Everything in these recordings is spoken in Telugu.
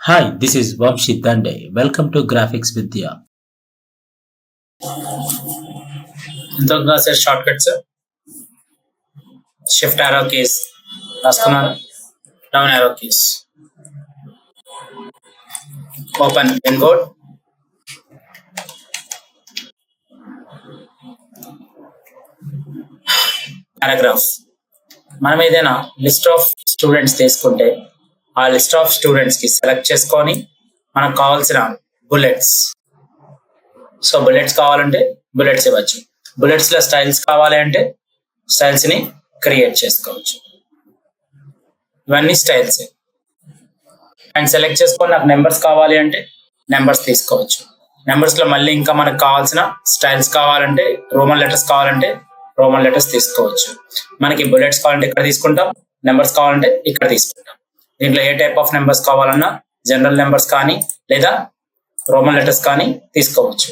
Hi, this is Vamshi Dande. Welcome to Graphics Vidya. ఇంతకుముందు రాసే shortcuts shift arrow keys రాసుకున్నాను. Down arrow keys, open pen board, paragraph. మనం ఏదైనా లిస్ట్ ఆఫ్ స్టూడెంట్స్ తీసుకుంటే ఆ లిస్ట్ ఆఫ్ స్టూడెంట్స్ కి సెలెక్ట్ చేసుకొని మనకు కావాల్సిన బుల్లెట్స్, సో బుల్లెట్స్ కావాలంటే బుల్లెట్స్ ఇవ్వచ్చు. బుల్లెట్స్ లో స్టైల్స్ కావాలి అంటే స్టైల్స్ ని క్రియేట్ చేసుకోవచ్చు. ఇవన్నీ స్టైల్స్. అండ్ సెలెక్ట్ చేసుకొని నాకు నెంబర్స్ కావాలి అంటే నెంబర్స్ తీసుకోవచ్చు. నెంబర్స్ లో మళ్ళీ ఇంకా మనకు కావాల్సిన స్టైల్స్ కావాలంటే రోమన్ లెటర్స్ కావాలంటే రోమన్ లెటర్స్ తీసుకోవచ్చు. మనకి బుల్లెట్స్ కావాలంటే ఇక్కడ తీసుకుంటాం, నెంబర్స్ కావాలంటే ఇక్కడ తీసుకుంటాం. దీంట్లో ఏ టైప్ ఆఫ్ నెంబర్స్ కావాలన్నా జనరల్ నెంబర్స్ కానీ లేదా రోమన్ లెటర్స్ కానీ తీసుకోవచ్చు.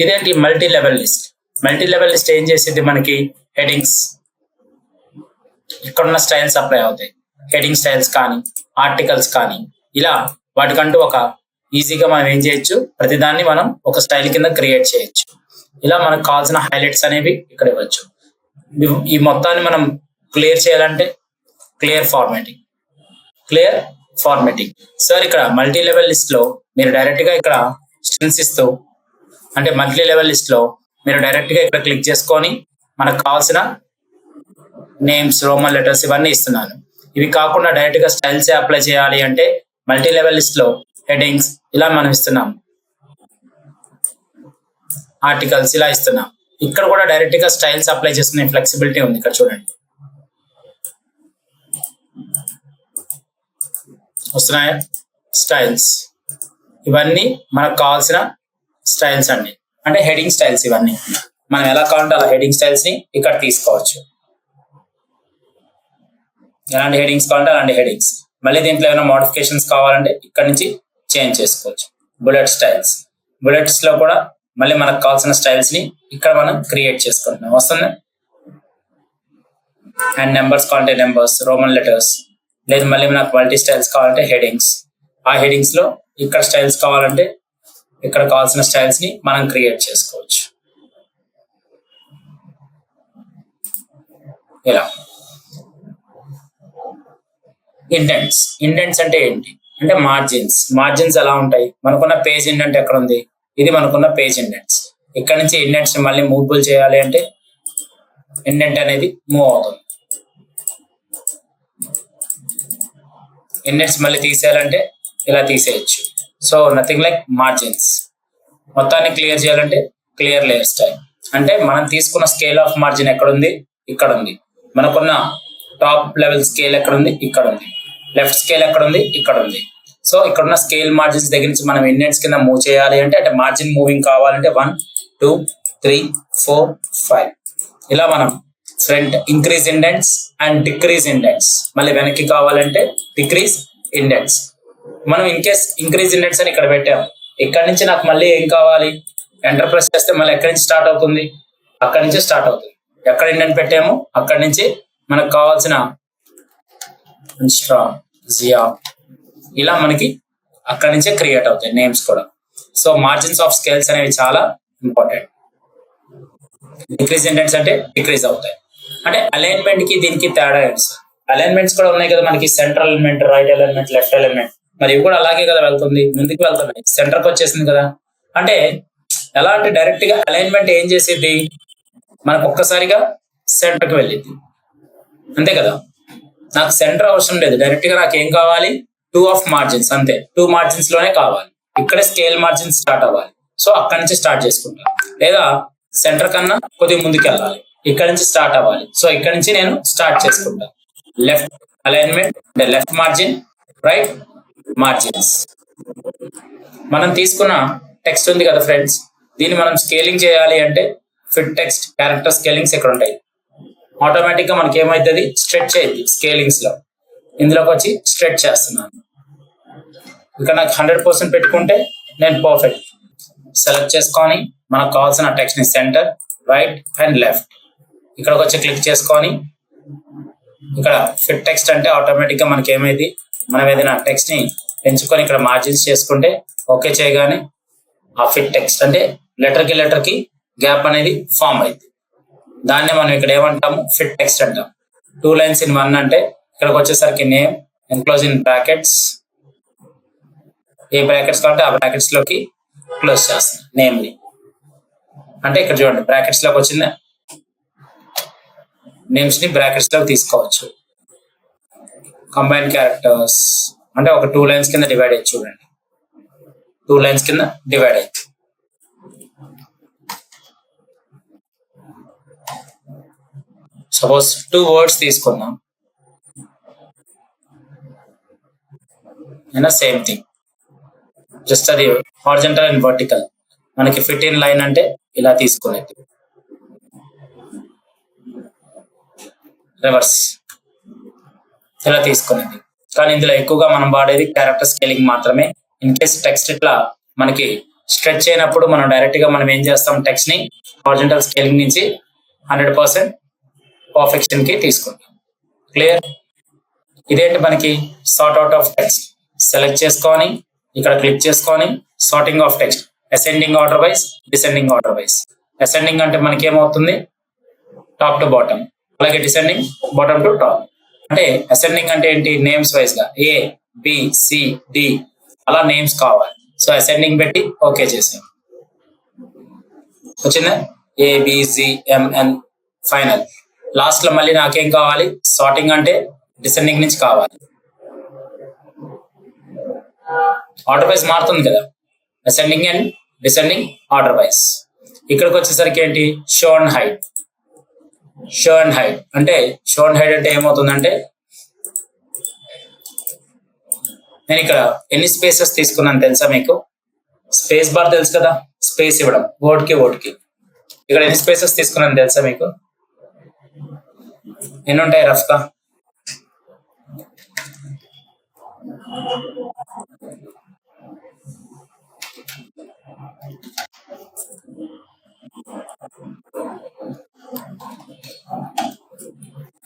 ఇదేంటి multi level list. Multi level list ఏం చేసేది, మనకి హెడింగ్స్ ఇక్కడున్న స్టైల్స్ అప్లై అవుతాయి. హెడింగ్ స్టైల్స్ కానీ ఆర్టికల్స్ కానీ ఇలా వాటికంటూ ఒక ఈజీగా మనం ఏం చేయొచ్చు, ప్రతిదాన్ని మనం ఒక స్టైల్ కింద క్రియేట్ చేయొచ్చు. ఇలా మనకు కావాల్సిన హైలైట్స్ అనేవి ఇక్కడ ఇవ్వచ్చు. ఈ మొత్తాన్ని మనం క్లియర్ చేయాలంటే క్లియర్ ఫార్మాటింగ్. సార్ ఇక్కడ మల్టీ లెవెల్ లిస్ట్ లో మీరు డైరెక్ట్ గా ఇక్కడ స్ట్రింగ్స్ ఇస్తూ, అంటే మల్టీ లెవెల్ లిస్ట్ లో మీరు డైరెక్ట్ గా ఇక్కడ క్లిక్ చేసుకొని మనకు కావాల్సిన నేమ్స్, రోమన్ లెటర్స్ ఇవన్నీ ఇస్తున్నాను. ఇవి కాకుండా డైరెక్ట్ గా స్టైల్స్ అప్లై చేయాలి అంటే మల్టీ లెవెల్ లిస్ట్ లో హెడింగ్స్ ఇలా మనం ఇస్తున్నాం, ఆర్టికల్స్ ఇలా ఇస్తున్నాం. ఇక్కడ కూడా డైరెక్ట్ గా స్టైల్స్ అప్లై చేసుకునే ఫ్లెక్సిబిలిటీ ఉంది. ఇక్కడ చూడండి వస్తున్నాయా స్టైల్స్. ఇవన్నీ మనకు కావాల్సిన స్టైల్స్ అండి, అంటే హెడింగ్ స్టైల్స్. ఇవన్నీ మనం ఎలా కావాలంటే అలా హెడింగ్ స్టైల్స్ ని ఇక్కడ తీసుకోవచ్చు. ఎలాంటి హెడింగ్స్ కావాలంటే అలాంటి హెడింగ్స్. మళ్ళీ దీంట్లో ఏమైనా మోడిఫికేషన్స్ కావాలంటే ఇక్కడ నుంచి చేంజ్ చేసుకోవచ్చు. బుల్లెట్ స్టైల్స్, బుల్లెట్స్ లో కూడా మళ్ళీ మనకు కావాల్సిన స్టైల్స్ ని ఇక్కడ మనం క్రియేట్ చేసుకుంటున్నాం. వస్తుంది. అండ్ నెంబర్స్ కావాలంటే నెంబర్స్, రోమన్ లెటర్స్, లేదు మళ్ళీ మనకు మల్టీ స్టైల్స్ కావాలంటే హెడింగ్స్. ఆ హెడింగ్స్ లో ఇక్కడ స్టైల్స్ కావాలంటే ఇక్కడ కావాల్సిన స్టైల్స్ ని మనం క్రియేట్ చేసుకోవచ్చు. ఇలా ఇండెంట్స్ అంటే ఏంటి అంటే మార్జిన్స్ ఎలా ఉంటాయి. మనకున్న పేజ్ ఇండెంట్ ఎక్కడ ఉంది, ఇది మనకున్న పేజ్ ఇండెంట్స్. ఇక్కడ నుంచి ఇండెంట్స్ మళ్ళీ మూవబుల్ చేయాలి అంటే ఇండెంట్ అనేది మూవ్ అవుతుంది. ఇండెంట్స్ మళ్ళీ తీసేయాలంటే ఇలా తీసేయచ్చు. So nothing like margins. మొత్తాన్ని క్లియర్ చేయాలంటే క్లియర్ లేయర్ స్టైల్. అంటే మనం తీసుకున్న స్కేల్ ఆఫ్ మార్జిన్ ఎక్కడ ఉంది, ఇక్కడ ఉంది. మనకున్న టాప్ లెవెల్ స్కేల్ ఎక్కడ ఉంది, ఇక్కడ ఉంది. లెఫ్ట్ స్కేల్ ఎక్కడ ఉంది, ఇక్కడ ఉంది. సో ఇక్కడ ఉన్న స్కేల్ మార్జిన్స్ దగ్గర నుంచి మనం ఇండెంట్స్ కింద మూవ్ చేయాలి అంటే మార్జిన్ మూవింగ్ కావాలంటే 1 2 3 4 5 ఇలా మనం front increase indents and decrease indents. మళ్ళీ వెనక్కి కావాలంటే డిక్రీజ్ ఇండెంట్స్. మనం ఇన్ కేస్ ఇంక్రీజ్ ఇండెంట్స్ అని ఇక్కడ పెట్టాం. ఇక్కడ నుంచి నాకు మళ్ళీ ఏం కావాలి, ఎంటర్ ప్రెస్ చేస్తే మళ్ళీ ఎక్కడి నుంచి స్టార్ట్ అవుతుంది, అక్కడి నుంచి స్టార్ట్ అవుతుంది. ఎక్కడ ఇండెంట్ పెట్టామో అక్కడి నుంచి మనకు కావాల్సిన జియా ఇలా మనకి అక్కడి నుంచే క్రియేట్ అవుతాయి నేమ్స్ కూడా. సో మార్జిన్స్ ఆఫ్ స్కేల్స్ అనేవి చాలా ఇంపార్టెంట్. డిక్రీజ్ ఇండెంట్స్ అంటే డిక్రీజ్ అవుతాయి. అంటే అలైన్మెంట్ కి దీనికి తేడా ఏంటి సార్? అలైన్మెంట్స్ కూడా ఉన్నాయి కదా మనకి, central element, right element, left element. మరి ఇవి కూడా అలాగే కదా వెళ్తుంది, ముందుకు వెళ్తున్నాయి, సెంటర్కి వచ్చేసింది కదా. అంటే ఎలా అంటే డైరెక్ట్ గా అలైన్మెంట్ ఏం చేసేది, మనకు ఒక్కసారిగా సెంటర్కి వెళ్ళింది అంతే కదా. నాకు సెంటర్ అవసరం లేదు, డైరెక్ట్ గా నాకు ఏం కావాలి, 2 ఆఫ్ మార్జిన్స్ అంతే. 2 మార్జిన్స్ లోనే కావాలి. ఇక్కడే స్కేల్ మార్జిన్ స్టార్ట్ అవ్వాలి. సో అక్కడి నుంచి స్టార్ట్ చేసుకుంటా. లేదా సెంటర్ కన్నా కొద్దిగా ముందుకు వెళ్ళాలి, ఇక్కడ నుంచి స్టార్ట్ అవ్వాలి. సో ఇక్కడ నుంచి నేను స్టార్ట్ చేసుకుంటా. లెఫ్ట్ అలైన్మెంట్ అంటే లెఫ్ట్ మార్జిన్, రైట్ మార్జిన్స్. మనం తీసుకున్న టెక్స్ట్ ఉంది కదా ఫ్రెండ్స్, దీన్ని మనం స్కేలింగ్ చేయాలి అంటే ఫిట్ టెక్స్ట్ క్యారెక్టర్ స్కేలింగ్స్ ఇక్కడ ఉంటాయి. ఆటోమేటిక్ గా మనకి ఏమైతుంది, స్ట్రెచ్ అయింది స్కేలింగ్స్ లో. ఇందులోకి వచ్చి స్ట్రెచ్ చేస్తున్నాను. ఇక్కడ నాకు 100% పెట్టుకుంటే నేను పర్ఫెక్ట్. సెలెక్ట్ చేసుకొని మనకు కావాల్సిన టెక్స్ట్ ని సెంటర్, రైట్ అండ్ లెఫ్ట్ ఇక్కడికి వచ్చి క్లిక్ చేసుకొని ఇక్కడ ఫిట్ టెక్స్ట్ అంటే ఆటోమేటిక్ గా మనకి ఏమైంది, మనం ఏదైనా టెక్స్ట్ ని పెంచుకొని ఇక్కడ మార్జిన్స్ చేసుకుంటే ఓకే చేయగానే ఆ ఫిట్ టెక్స్ట్ అంటే లెటర్ కి గ్యాప్ అనేది ఫామ్ అయింది. దాన్ని మనం ఇక్కడ ఏమంటాము, ఫిట్ టెక్స్ట్ అంటాం. 2 lines in 1 అంటే ఇక్కడికి వచ్చేసరికి name enclose in brackets, A brackets కాబట్టి ఆ బ్రాకెట్స్ లోకి క్లోజ్ చేస్తాం నేమ్ ని. అంటే ఇక్కడ చూడండి బ్రాకెట్స్ లోకి వచ్చిందా, నేమ్స్ ని బ్రాకెట్స్ లోకి తీసుకోవచ్చు. కంబైన్ క్యారెక్టర్స్ అంటే ఒక 2 lines కింద డివైడ్ అయ్యి చూడండి, 2 lines కింద డివైడ్ అయ్యి. సపోజ్ 2 words తీసుకుందాం, సేమ్ థింగ్, జస్ట్ అది హారిజంటల్ అండ్ వర్టికల్. మనకి ఫిట్ ఇన్ లైన్ అంటే ఇలా తీసుకునేది, రివర్స్ ఇలా తీసుకునేది. కానీ ఇందులో ఎక్కువగా మనం వాడేది క్యారెక్టర్ స్కేలింగ్ మాత్రమే. ఇన్ కేస్ టెక్స్ట్ ఇట్లా మనకి స్ట్రెచ్ అయినప్పుడు మనం డైరెక్ట్ గా మనం ఏం చేస్తాం, టెక్స్ట్ ని హారిజంటల్ స్కేలింగ్ నుంచి 100% పర్ఫెక్షన్ కి తీసుకుంటాం. క్లియర్? ఇదేంటి మనకి sort out of text. Select చేసుకొని ఇక్కడ క్లిక్ చేసుకొని sorting of text, ascending order wise, descending order wise. Ascending అంటే మనకి ఏమవుతుంది, టాప్ టు బాటమ్, అలాగే డిసెండింగ్ బాటమ్ టు టాప్. అంటే అసెండింగ్ అంటే ఏంటి, నేమ్స్ వైజ్ గా ఏ బి సి డి అలా నేమ్స్ కావాలి. సో అసెండింగ్ పెట్టి ఓకే చేసాం, వచ్చిందా ABCMN ఫైనల్. లాస్ట్ లో మళ్ళీ నాకేం కావాలి, సార్టింగ్ అంటే డిసెండింగ్ నుంచి కావాలి. ఆర్డర్ వైజ్ మారుతుంది కదా, ascending and descending order wise. ఇక్కడికి వచ్చేసరికి ఏంటి, show and hide. Show and hide అంటే ఏమవుతుందంటే, నేను ఇక్కడ ఎన్ని స్పేసెస్ తీసుకున్నాను తెలుసా మీకు, స్పేస్ బార్ తెలుసు కదా, స్పేస్ ఇవ్వడం వర్డ్ కి. ఇక్కడ ఎన్ని స్పేసెస్ తీసుకున్నాను తెలుసా మీకు, ఎన్ని ఉంటాయి రఫ్ గా,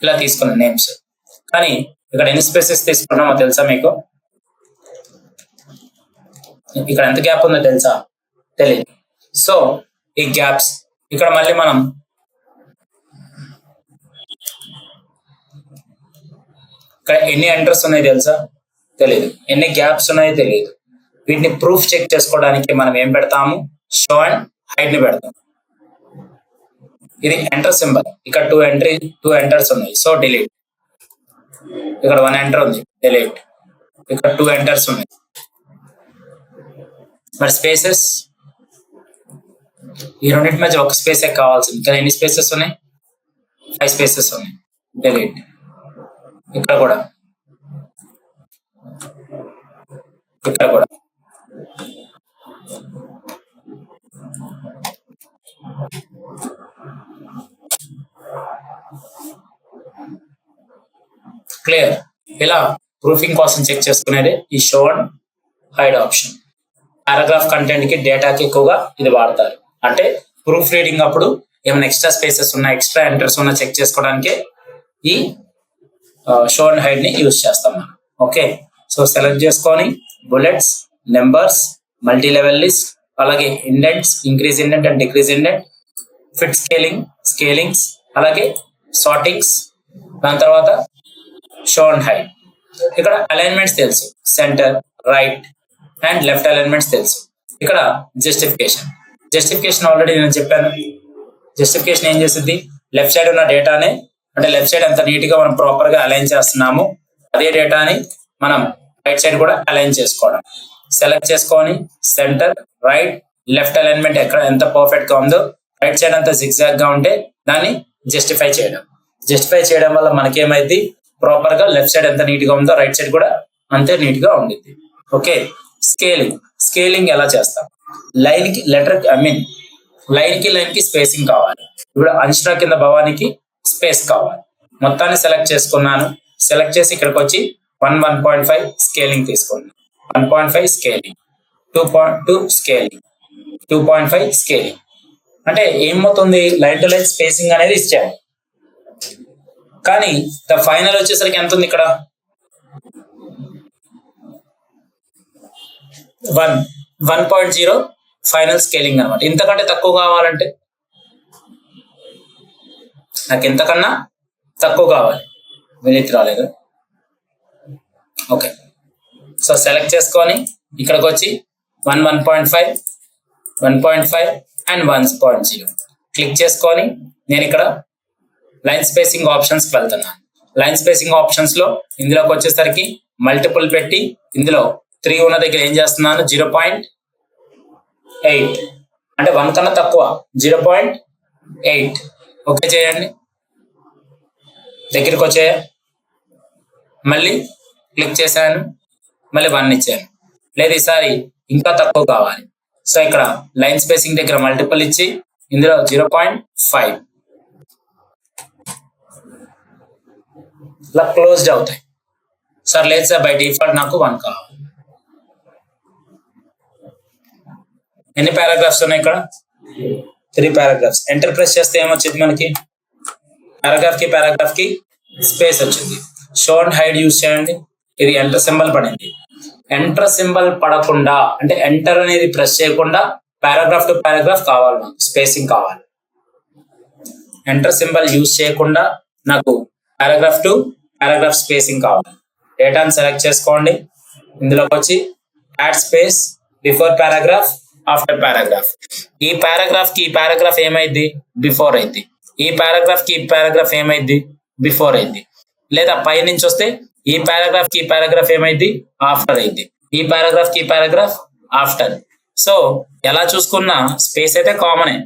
ఇలా తీసుకున్న నేమ్స్. కానీ ఇక్కడ ఎన్ని స్పేసెస్ తీసుకున్నామో తెలుసా మీకు, ఇక్కడ ఎంత గ్యాప్ ఉందో తెలుసా, తెలియదు. సో ఈ గ్యాప్స్ ఇక్కడ మళ్ళీ మనం ఇక్కడ ఎన్ని ఎంటర్స్ ఉన్నాయో తెలుసా, తెలియదు. ఎన్ని గ్యాప్స్ ఉన్నాయో తెలియదు. వీటిని ప్రూఫ్ చెక్ చేసుకోవడానికి మనం ఏం పెడతాము, షో అండ్ హైడ్ ని పెడతాం. ఇది ఎంటర్ సింబల్, ఇక్కడ 2 ఎంటర్స్ ఉన్నాయి, సో డిలీట్. ఇక్కడ 1 ఎంటర్ ఉంది, డిలీట్. ఇక్కడ 2 ఎంటర్స్ ఉన్నాయి. మరి స్పేసెస్, ఈ రెండింటి మధ్య ఒక స్పేసే కావాల్సింది. ఇక్కడ ఎన్ని స్పేసెస్ ఉన్నాయి, 5 స్పేసెస్ ఉన్నాయి, డిలీట్. ఇక్కడ కూడా క్లియర్. ఇలా ప్రూఫింగ్ కోసం చెక్ చేసుకునేది ఈ show and hide option. Paragraph content కి డేటాకి ఎక్కువగా ఇది వాడతారు. అంటే ప్రూఫ్ రీడింగ్ అప్పుడు ఏమైనా ఎక్స్ట్రా స్పేసెస్ ఉన్నా, ఎక్స్ట్రా ఎంటర్స్ ఉన్నా చెక్ చేసుకోవడానికి ఈ షో అండ్ హైడ్ ని యూజ్ చేస్తాం మనం. ఓకే, సో సెలెక్ట్ చేసుకొని bullets, numbers, multi level list, అలాగే indents, increase indent and decrease indent, fit scalings, అలాగే సార్టింగ్స్, దాని తర్వాత షో అండ్ హైడ్. ఇక్కడ అలైన్మెంట్స్ తెలుసు, centre, right and left alignments తెలుసు. ఇక్కడ జస్టిఫికేషన్ ఆల్రెడీ నేను చెప్పాను. జస్టిఫికేషన్ ఏం చేస్తుంది, లెఫ్ట్ సైడ్ ఉన్న డేటానే, అంటే లెఫ్ట్ సైడ్ ఎంత నీట్ గా మనం ప్రాపర్ గా అలైన్ చేస్తున్నాము, అదే డేటాని మనం రైట్ సైడ్ కూడా అలైన్ చేసుకోవడం. సెలెక్ట్ చేసుకొని సెంటర్, రైట్, లెఫ్ట్ అలైన్మెంట్ ఎక్కడ ఎంత పర్ఫెక్ట్ గా ఉందో, రైట్ సైడ్ అంతా జిగ్జాగ్ గా ఉంటే దాన్ని జస్టిఫై చేయడం వల్ల మనకేమైంది, ప్రాపర్ గా లెఫ్ట్ సైడ్ ఎంత నీట్ గా ఉందో రైట్ సైడ్ కూడా అంతే నీట్ గా ఉండిద్ది. ఓకే, స్కేలింగ్ ఎలా చేస్తాం, లైన్ కి లైన్ కి స్పేసింగ్ కావాలి. ఇప్పుడు అంశరా కింద భవానికి స్పేస్ కావాలి. మొత్తాన్ని సెలెక్ట్ చేసుకున్నాను. సెలెక్ట్ చేసి ఇక్కడికి వచ్చి 1.5 స్కేలింగ్ తీసుకున్నాను. 1.5 స్కేలింగ్, 2.2 స్కేలింగ్, 2.5 స్కేలింగ్. అంటే ఏమవుతుంది, లైన్ టు లైన్ స్పేసింగ్ అనేది ఇచ్చాను. కానీ ద ఫైనల్ వచ్చేసరికి ఎంత ఉంది, ఇక్కడ 1.0 ఫైనల్ స్కేలింగ్ అనమాట. ఇంతకంటే తక్కువ కావాలంటే నాకు ఎంతకన్నా తక్కువ కావాలి. వెలికి రాలేదు. ఓకే, సో సెలెక్ట్ చేసుకొని ఇక్కడికి వచ్చి 1.5 అండ్ 1.0 క్లిక్ చేసుకొని నేను ఇక్కడ లైన్ స్పేసింగ్ ఆప్షన్స్కి వెళ్తున్నాను. లైన్ స్పేసింగ్ ఆప్షన్స్ లో ఇందులోకి వచ్చేసరికి మల్టిపుల్ పెట్టి ఇందులో 3 ఉన్న దగ్గర ఏం చేస్తున్నాను, 0.8 అంటే 1 కన్నా తక్కువ 0.8 ఓకే చేయండి. దగ్గరికి వచ్చే మళ్ళీ క్లిక్ చేశాను, మళ్ళీ 1 ఇచ్చాను. లేదు ఈసారి ఇంకా తక్కువ కావాలి. సో ఇక్కడ లైన్ స్పేసింగ్ దగ్గర మల్టిపుల్ ఇచ్చి ఇందులో 0.5 ఇలా క్లోజ్డ్ అవుతాయి. సార్ లేదు సార్ బై డిఫాల్ట్ నాకు 1 కావాలి. ఎన్ని పారాగ్రాఫ్స్ ఉన్నాయి ఇక్కడ? 3 పారాగ్రాఫ్స్. ఎంటర్ ప్రెస్ చేస్తే ఏమొచ్చింది మనకి? పారాగ్రాఫ్ కి స్పేస్ వచ్చింది. షో అండ్ హైడ్ యూజ్ చేయండి. ఇది ఎంటర్ సింబల్ పడింది. ఎంటర్ సింబల్ పడకుండా అంటే ఎంటర్ అనేది ప్రెస్ చేయకుండా పారాగ్రాఫ్ టు పారాగ్రాఫ్ కావాలి, నాకు స్పేసింగ్ కావాలి. ఎంటర్ సింబల్ యూజ్ చేయకుండా నాకు పారాగ్రాఫ్ టు పారాగ్రాఫ్ స్పేసింగ్ కావాలి. డేటాను సెలెక్ట్ చేసుకోండి. ఇందులోకి వచ్చి add space before paragraph after paragraph. ఈ పారాగ్రాఫ్ ఏమైంది? బిఫోర్ అయింది. ఈ పారాగ్రాఫ్ ఏమైంది? బిఫోర్ అయింది. లేదా పై నుంచి వస్తే ఈ పారాగ్రాఫ్ ఏమైంది? ఆఫ్టర్ అయింది. ఈ పారాగ్రాఫ్ ఆఫ్టర్. సో ఎలా చూసుకున్నా స్పేస్ అయితే కామనే.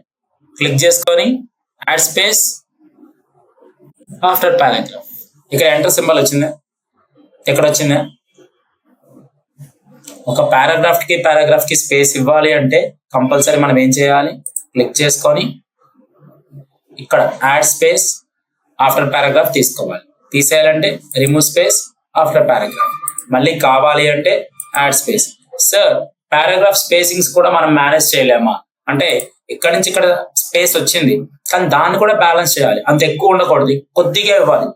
క్లిక్ చేసుకొని యాడ్ స్పేస్ ఆఫ్టర్ పారాగ్రాఫ్. ఇక్కడ ఎంటర్ సింబల్ వచ్చిందా? ఎక్కడ వచ్చిందా? ఒక పారాగ్రాఫ్ కి స్పేస్ ఇవ్వాలి అంటే కంపల్సరీ మనం ఏం చేయాలి? క్లిక్ చేసుకొని ఇక్కడ యాడ్ స్పేస్ ఆఫ్టర్ పారాగ్రాఫ్ తీసుకోవాలి. తీసేయాలంటే రిమూవ్ స్పేస్ ఆఫ్టర్ పారాగ్రాఫ్. మళ్ళీ కావాలి అంటే add space. Sir paragraph spacings కూడా మనం మేనేజ్ చేయలేమా అంటే ఇక్కడ నుంచి ఇక్కడ స్పేస్ వచ్చింది కానీ దాన్ని కూడా బ్యాలెన్స్ చేయాలి. అంత ఎక్కువ ఉండకూడదు, కొద్దిగా ఇవ్వాలి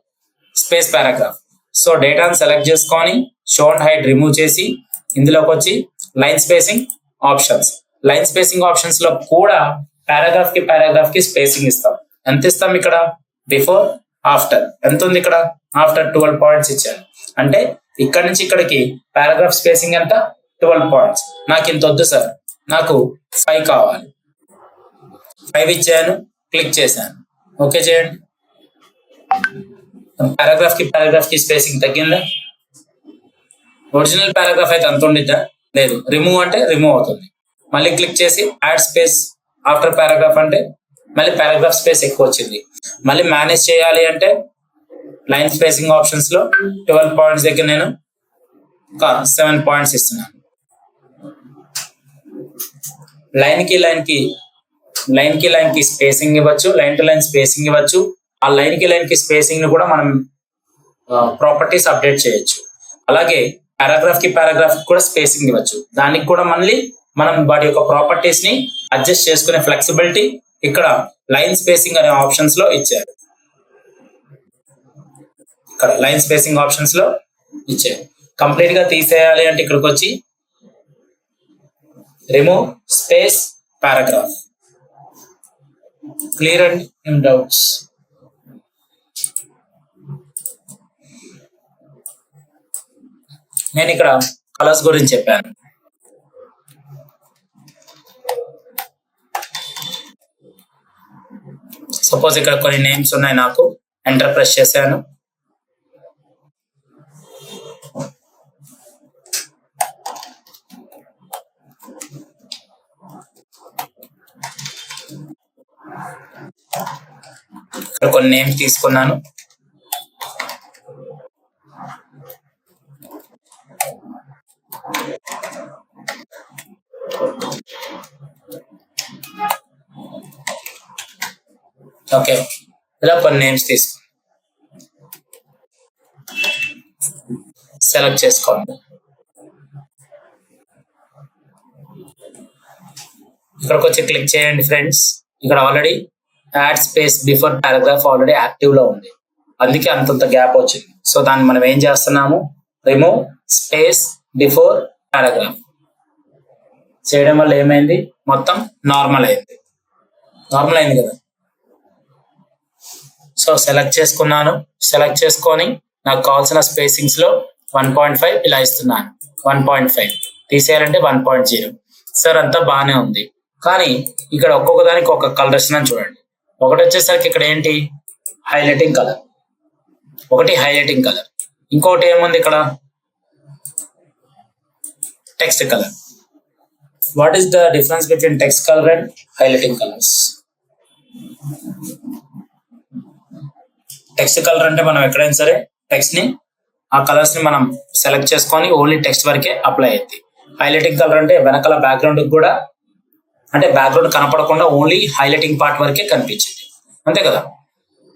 స్పేస్ పారాగ్రాఫ్. సో డేటాను సెలెక్ట్ చేసుకొని షో అండ్ హైడ్ రిమూవ్ చేసి ఇందులోకి వచ్చి లైన్ స్పేసింగ్ ఆప్షన్స్ లో కూడా పారాగ్రాఫ్ కి స్పేసింగ్ ఇస్తాం. ఎంత ఇస్తాం ఇక్కడ? Before after. ఎంత ఉంది ఇక్కడ? ఆఫ్టర్ 12 పాయింట్స్ ఇచ్చాను. అంటే ఇక్కడ నుంచి ఇక్కడికి పారాగ్రాఫ్ స్పేసింగ్ ఎంత? 12 పాయింట్స్. నాకు ఇంత వద్దు సార్, నాకు 5 కావాలి. 5 ఇచ్చాను, క్లిక్ చేశాను, ఓకే చేయండి. పారాగ్రాఫ్ కి స్పేసింగ్ తగ్గిందా? ఒరిజినల్ పారాగ్రాఫ్ అయితే అంత ఉండిద్దా? లేదు. రిమూవ్ అంటే రిమూవ్ అవుతుంది. మళ్ళీ క్లిక్ చేసి యాడ్ స్పేస్ ఆఫ్టర్ పారాగ్రాఫ్ అంటే మళ్ళీ పారాగ్రాఫ్ స్పేస్ ఎక్కువ వచ్చింది. మళ్ళీ మేనేజ్ చేయాలి అంటే లైన్ స్పేసింగ్ ఆప్షన్స్ లో 12 పాయింట్స్ దగ్గర నేను 7 పాయింట్స్ ఇస్తున్నాను. లైన్ కి స్పేసింగ్ ఇవ్వచ్చు, లైన్ టు లైన్ స్పేసింగ్ ఇవ్వచ్చు. ఆ లైన్ కి స్పేసింగ్ ని కూడా మనం ప్రాపర్టీస్ అప్డేట్ చేయొచ్చు. అలాగే పారాగ్రాఫ్ కూడా స్పేసింగ్ ఇవ్వచ్చు. దానికి కూడా మళ్ళీ మనం వాటి యొక్క ప్రాపర్టీస్ ని అడ్జస్ట్ చేసుకునే ఫ్లెక్సిబిలిటీ ఇక్కడ లైన్ స్పేసింగ్ అనే ఆప్షన్స్ లో ఇచ్చారు. ఇక్కడ లైన్ స్పేసింగ్ ఆప్షన్స్ లో ఇచ్చారు. కంప్లీట్ గా తీసేయాలి అంటే ఇక్కడికి వచ్చి రిమూవ్ స్పేస్ పారాగ్రాఫ్. క్లియర్ అండి? ఏం డౌట్స్? నేను ఇక్కడ కలర్స్ గురించి చెప్పాను. సపోజ్ ఇక్కడ కొన్ని నేమ్స్ ఉన్నాయి, నాకు ఎంటర్ ప్రెస్ చేశాను. ఇక్కడ కొన్ని నేమ్స్ తీసుకున్నాను. ఓకే, ఇలా కొన్ని నేమ్స్ తీసుకో, సెలెక్ట్ చేసుకోండి. ఇక్కడికి వచ్చి క్లిక్ చేయండి ఫ్రెండ్స్. ఇక్కడ already add space before paragraph already active లో ఉంది, అందుకే అంతంత గ్యాప్ వచ్చింది. సో దాన్ని మనం ఏం చేస్తున్నాము? Remove space before paragraph. చేయడం వల్ల ఏమైంది, మొత్తం నార్మల్ అయింది కదా. సో సెలెక్ట్ చేసుకున్నాను. సెలెక్ట్ చేసుకొని నాకు కావాల్సిన స్పేసింగ్స్ లో 1.5 ఇలా ఇస్తున్నాను. 1.5 తీసేయాలంటే 1.0. సార్ అంతా బాగానే ఉంది, కానీ ఇక్కడ ఒక్కొక్క దానికి ఒక కలర్ ఇస్తున్నాను చూడండి. ఒకటి వచ్చేసరికి ఇక్కడ ఏంటి, హైలైటింగ్ కలర్, ఒకటి హైలైటింగ్ కలర్, ఇంకోటి ఏముంది ఇక్కడ text colour. What is the difference between text colour and highlighting colours? Text colour అంటే మనం ఎక్కడైనా సరే టెక్స్ట్ ని, ఆ కలర్స్ ని మనం సెలెక్ట్ చేసుకొని ఓన్లీ టెక్స్ట్ వరకే అప్లై అయ్యింది. హైలైటింగ్ కలర్ అంటే వెనకాల బ్యాక్గ్రౌండ్ కూడా, అంటే బ్యాక్గ్రౌండ్ కనపడకుండా ఓన్లీ హైలైటింగ్ పార్ట్ వరకే కనిపించింది, అంతే కదా.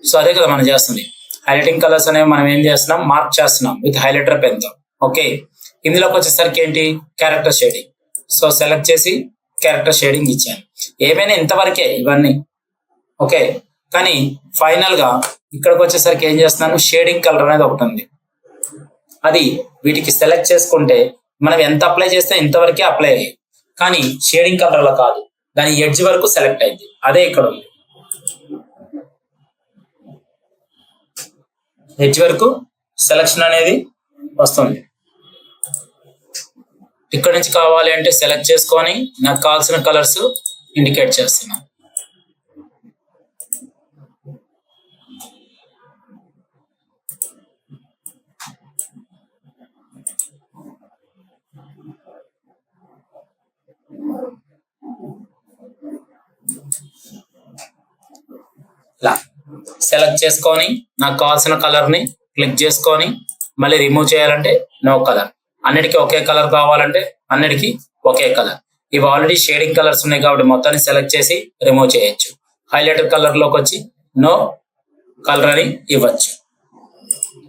సో అదే కదా మనం చేస్తుంది. హైలైటింగ్ కలర్స్ అనేవి మనం ఏం చేస్తున్నాం, మార్క్ చేస్తున్నాం విత్ హైలైటర్ పెన్ తో. ఓకే, ఇందులోకి వచ్చేసరికి ఏంటి, క్యారెక్టర్ షేడింగ్. సో సెలెక్ట్ చేసి క్యారెక్టర్ షేడింగ్ ఇచ్చాను. ఏమైనా ఇంతవరకే ఇవన్నీ ఓకే, కానీ ఫైనల్ గా ఇక్కడికి వచ్చేసరికి ఏం చేస్తున్నాను, షేడింగ్ కలర్ అనేది ఒకటి ఉంది. అది వీటికి సెలెక్ట్ చేసుకుంటే మనం ఎంత అప్లై చేస్తే ఇంతవరకే అప్లై అయ్యాయి, కానీ షేడింగ్ కలర్ లో కాదు, దాని ఎడ్జ్ వరకు సెలెక్ట్ అయింది. అదే ఇక్కడ ఉంది, ఎడ్జ్ వరకు సెలెక్షన్ అనేది వస్తుంది. ఇక్కడ నుంచి కావాలి అంటే సెలెక్ట్ చేసుకొని నాకు కావాల్సిన కలర్స్ ఇండికేట్ చేస్తున్నాను. ఇలా సెలెక్ట్ చేసుకొని నాకు కావాల్సిన కలర్ ని క్లిక్ చేసుకొని మళ్ళీ రిమూవ్ చేయాలంటే నో కలర్, అన్నిటికీ ఒకే కలర్ కావాలంటే అన్నిటికీ ఒకే కలర్. ఇవి ఆల్రెడీ షేడింగ్ కలర్స్ ఉన్నాయి కాబట్టి మొత్తాన్ని సెలెక్ట్ చేసి రిమూవ్ చేయొచ్చు. హైలైటర్ కలర్ లోకి వచ్చి నో కలర్ అని ఇవ్వచ్చు.